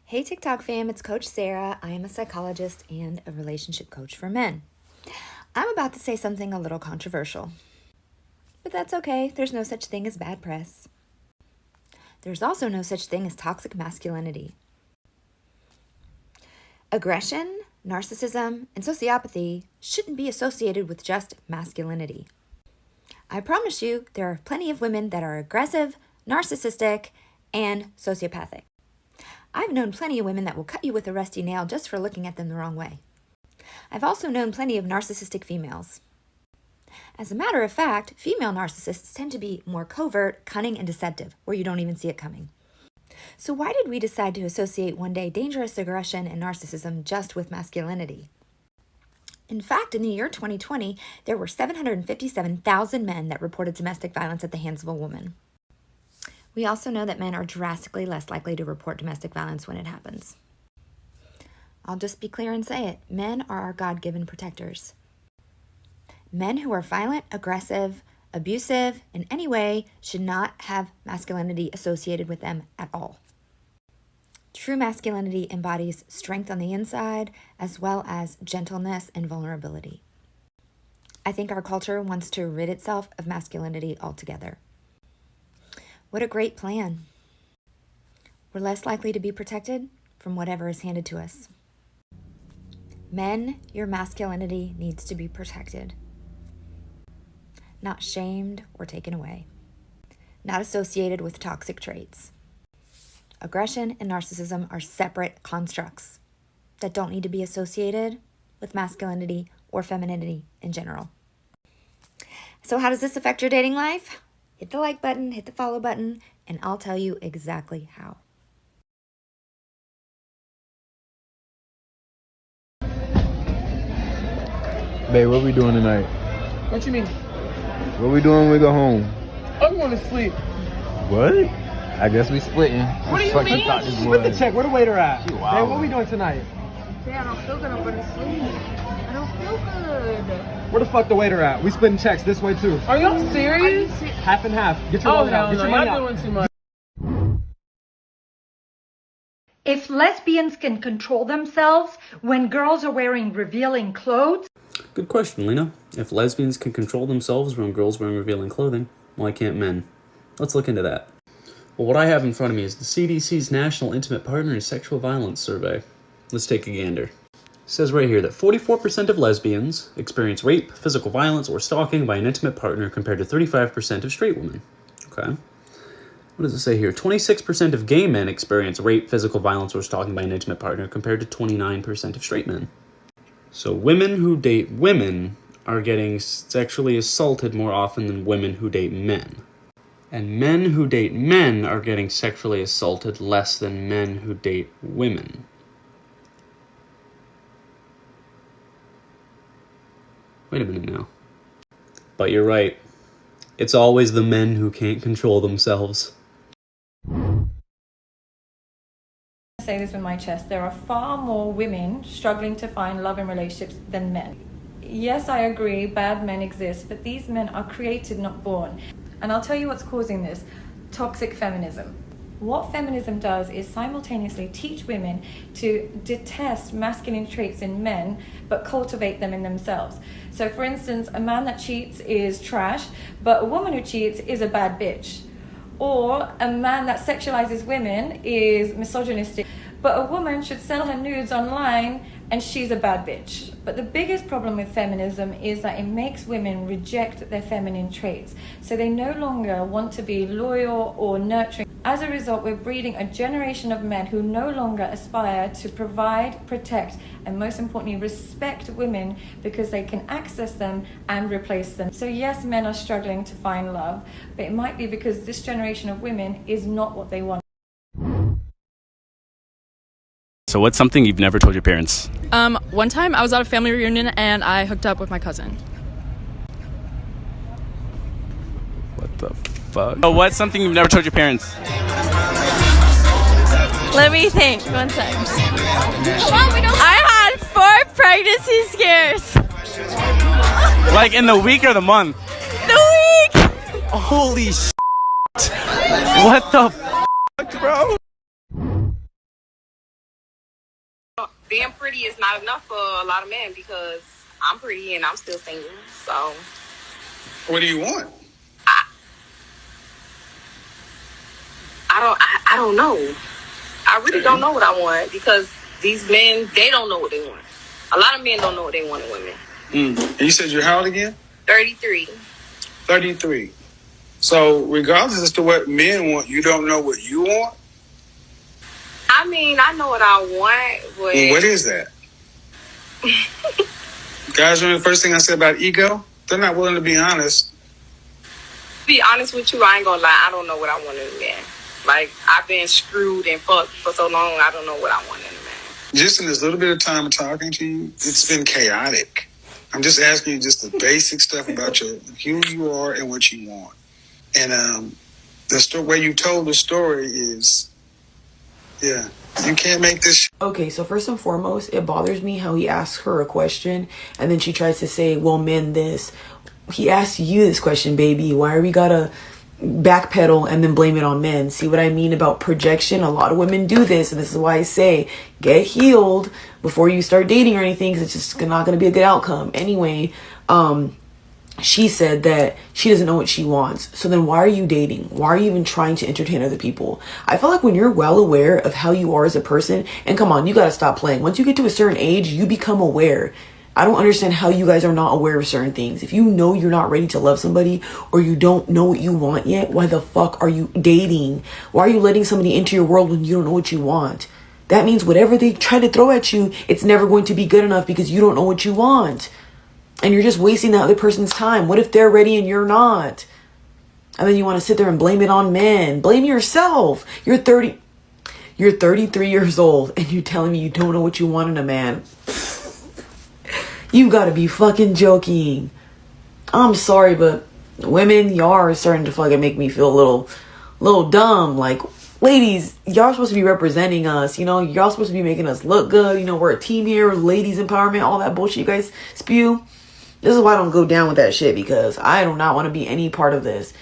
Hey TikTok fam, it's Coach Sarah. I am a psychologist and a relationship coach for men. I'm about to say something a little controversial, but that's okay. There's no such thing as bad press. There's also no such thing as toxic masculinity. Aggression, narcissism, and sociopathy shouldn't be associated with just masculinity. I promise you, there are plenty of women that are aggressive, narcissistic, and sociopathic. I've known plenty of women that will cut you with a rusty nail just for looking at them the wrong way. I've also known plenty of narcissistic females. As a matter of fact, female narcissists tend to be more covert, cunning, and deceptive, where you don't even see it coming. So why did we decide to associate one day dangerous aggression and narcissism just with masculinity? In fact, in the year 2020, there were 757,000 men that reported domestic violence at the hands of a woman. We also know that men are drastically less likely to report domestic violence when it happens. I'll just be clear and say it. Men are our God-given protectors. Men who are violent, aggressive, abusive in any way should not have masculinity associated with them at all. True masculinity embodies strength on the inside as well as gentleness and vulnerability. I think our culture wants to rid itself of masculinity altogether. What a great plan. We're less likely to be protected from whatever is handed to us. Men, your masculinity needs to be protected, not shamed or taken away, not associated with toxic traits. Aggression and narcissism are separate constructs that don't need to be associated with masculinity or femininity in general. So how does this affect your dating life? Hit the like button, hit the follow button, and I'll tell you exactly how. Babe, what we doing tonight? What you mean? What we doing when we go home? I'm going to sleep. What? I guess we splitting. What do you mean? Split the check. Where the waiter at? Hey, what we doing tonight? I don't feel good. I'm going to sleep. I don't feel good. Where the fuck the waiter at? We splitting checks this way too. Are y'all serious? Half and half. Get your wallet out. Get your money out. Doing too much. If lesbians can control themselves when girls are wearing revealing clothes. Good question, Lena. If lesbians can control themselves when girls wearing revealing clothing, why can't men? Let's look into that. Well, what I have in front of me is the CDC's National Intimate Partner and Sexual Violence Survey. Let's take a gander. It says right here that 44% of lesbians experience rape, physical violence, or stalking by an intimate partner compared to 35% of straight women. Okay. What does it say here? 26% of gay men experience rape, physical violence, or stalking by an intimate partner compared to 29% of straight men. So women who date women are getting sexually assaulted more often than women who date men. And men who date men are getting sexually assaulted less than men who date women. Wait a minute now. But you're right. It's always the men who can't control themselves. I say this with my chest. There are far more women struggling to find love in relationships than men. Yes, I agree, bad men exist, but these men are created, not born. And I'll tell you what's causing this. Toxic feminism. What feminism does is simultaneously teach women to detest masculine traits in men, but cultivate them in themselves. So for instance, a man that cheats is trash, but a woman who cheats is a bad bitch. Or a man that sexualizes women is misogynistic, but a woman should sell her nudes online and she's a bad bitch. But the biggest problem with feminism is that it makes women reject their feminine traits. So they no longer want to be loyal or nurturing. As a result, we're breeding a generation of men who no longer aspire to provide, protect, and most importantly, respect women because they can access them and replace them. So yes, men are struggling to find love, but it might be because this generation of women is not what they want. So what's something you've never told your parents? One time I was at a family reunion and I hooked up with my cousin. What the fuck? Oh, what's something you've never told your parents? Let me think. 1 sec. I had 4 pregnancy scares. Like in the week or the month? The week! Holy shit. What the fuck, bro? being pretty is not enough for a lot of men because I'm pretty and I'm still single. So, what do you want? I don't know. I really don't know what I want because these men, they don't know what they want. A lot of men don't know what they want in women. And you said you're how old again? 33. 33. So regardless as to what men want, you don't know what you want? I mean, I know what I want, but... Well, what is that? Guys, remember the first thing I said about ego? They're not willing to be honest. To be honest with you, I ain't gonna lie, I don't know what I want in a man. Like, I've been screwed and fucked for so long, I don't know what I want in a man. Just in this little bit of time of talking to you, it's been chaotic. I'm just asking you just the basic stuff about who you are and what you want. And the way you told the story is, yeah, you can't make this. Okay, so first and foremost, it bothers me how he asks her a question and then she tries to say, well, men this. He asked you this question, baby. Why are we gotta backpedal and then blame it on men? See what I mean about projection? A lot of women do this, and this is why I say get healed before you start dating or anything, because it's just not going to be a good outcome. Anyway, she said that she doesn't know what she wants. So then why are you dating? Why are you even trying to entertain other people? I feel like when you're well aware of how you are as a person, and come on, you got to stop playing. Once you get to a certain age, you become aware. I don't understand how you guys are not aware of certain things. If you know you're not ready to love somebody or you don't know what you want yet, why the fuck are you dating? Why are you letting somebody into your world when you don't know what you want? That means whatever they try to throw at you, it's never going to be good enough because you don't know what you want. And you're just wasting the other person's time. What if they're ready and you're not? And then you want to sit there and blame it on men. Blame yourself. You're 33 years old and you're telling me you don't know what you want in a man. You gotta be fucking joking. I'm sorry, but women, y'all are starting to fucking make me feel a little dumb. Like, ladies, y'all supposed to be representing us, you know? Y'all supposed to be making us look good. You know, we're a team here, ladies empowerment, all that bullshit you guys spew. This is why I don't go down with that shit, because I do not want to be any part of this.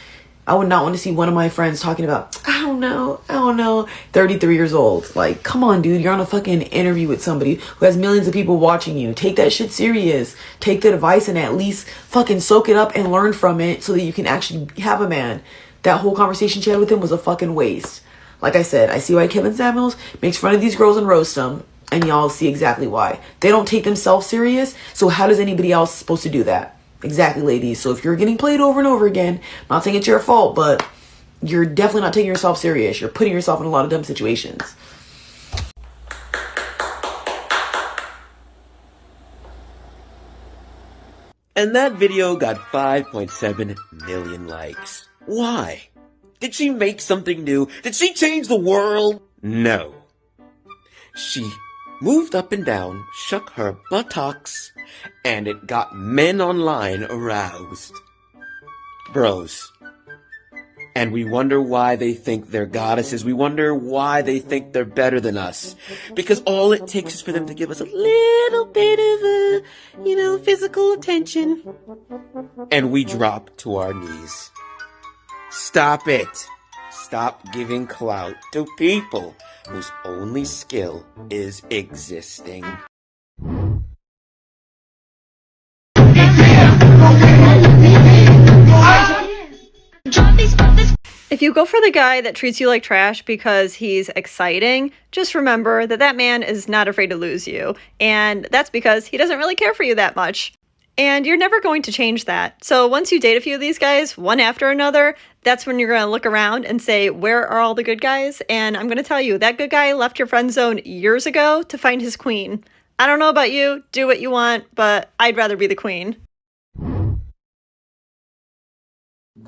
I would not want to see one of my friends talking about, I don't know, 33 years old. Like, come on, dude. You're on a fucking interview with somebody who has millions of people watching you. Take that shit serious. Take the advice and at least fucking soak it up and learn from it so that you can actually have a man. That whole conversation she had with him was a fucking waste. Like I said, I see why Kevin Samuels makes fun of these girls and roasts them. And y'all see exactly why. They don't take themselves serious. So how does anybody else supposed to do that? Exactly, ladies. So if you're getting played over and over again, I'm not saying it's your fault, but you're definitely not taking yourself serious. You're putting yourself in a lot of dumb situations. And that video got 5.7 million likes. Why? Did she make something new? Did she change the world? No. She moved up and down, shook her buttocks, and it got men online aroused. Bros. And we wonder why they think they're goddesses. We wonder why they think they're better than us. Because all it takes is for them to give us a little bit of physical attention. And we drop to our knees. Stop it. Stop giving clout to people whose only skill is existing. If you go for the guy that treats you like trash because he's exciting, just remember that that man is not afraid to lose you. And that's because he doesn't really care for you that much. And you're never going to change that. So once you date a few of these guys, one after another, that's when you're going to look around and say, where are all the good guys? And I'm going to tell you, that good guy left your friend zone years ago to find his queen. I don't know about you, do what you want, but I'd rather be the queen.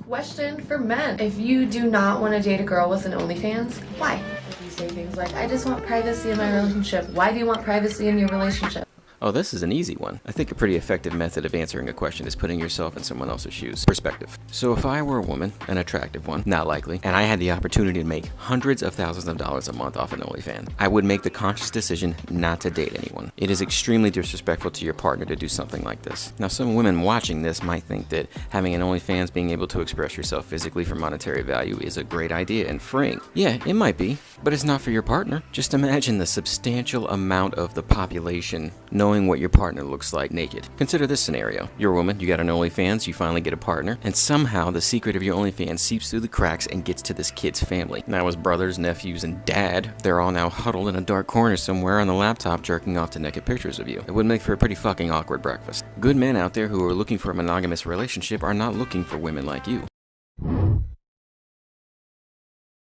Question for men. If you do not want to date a girl with an OnlyFans, why? You say things like, I just want privacy in my relationship. Why do you want privacy in your relationship? Oh, this is an easy one. I think a pretty effective method of answering a question is putting yourself in someone else's shoes. Perspective. So if I were a woman, an attractive one, not likely, and I had the opportunity to make hundreds of thousands of dollars a month off an OnlyFans, I would make the conscious decision not to date anyone. It is extremely disrespectful to your partner to do something like this. Now, some women watching this might think that having an OnlyFans, being able to express yourself physically for monetary value, is a great idea and freeing. Yeah, it might be, but it's not for your partner. Just imagine the substantial amount of the population knowing what your partner looks like naked. Consider this scenario. You're a woman, you got an OnlyFans, you finally get a partner, and somehow the secret of your OnlyFans seeps through the cracks and gets to this kid's family. Now his brothers, nephews, and dad, they're all now huddled in a dark corner somewhere on the laptop jerking off to naked pictures of you. It would make for a pretty fucking awkward breakfast. Good men out there who are looking for a monogamous relationship are not looking for women like you.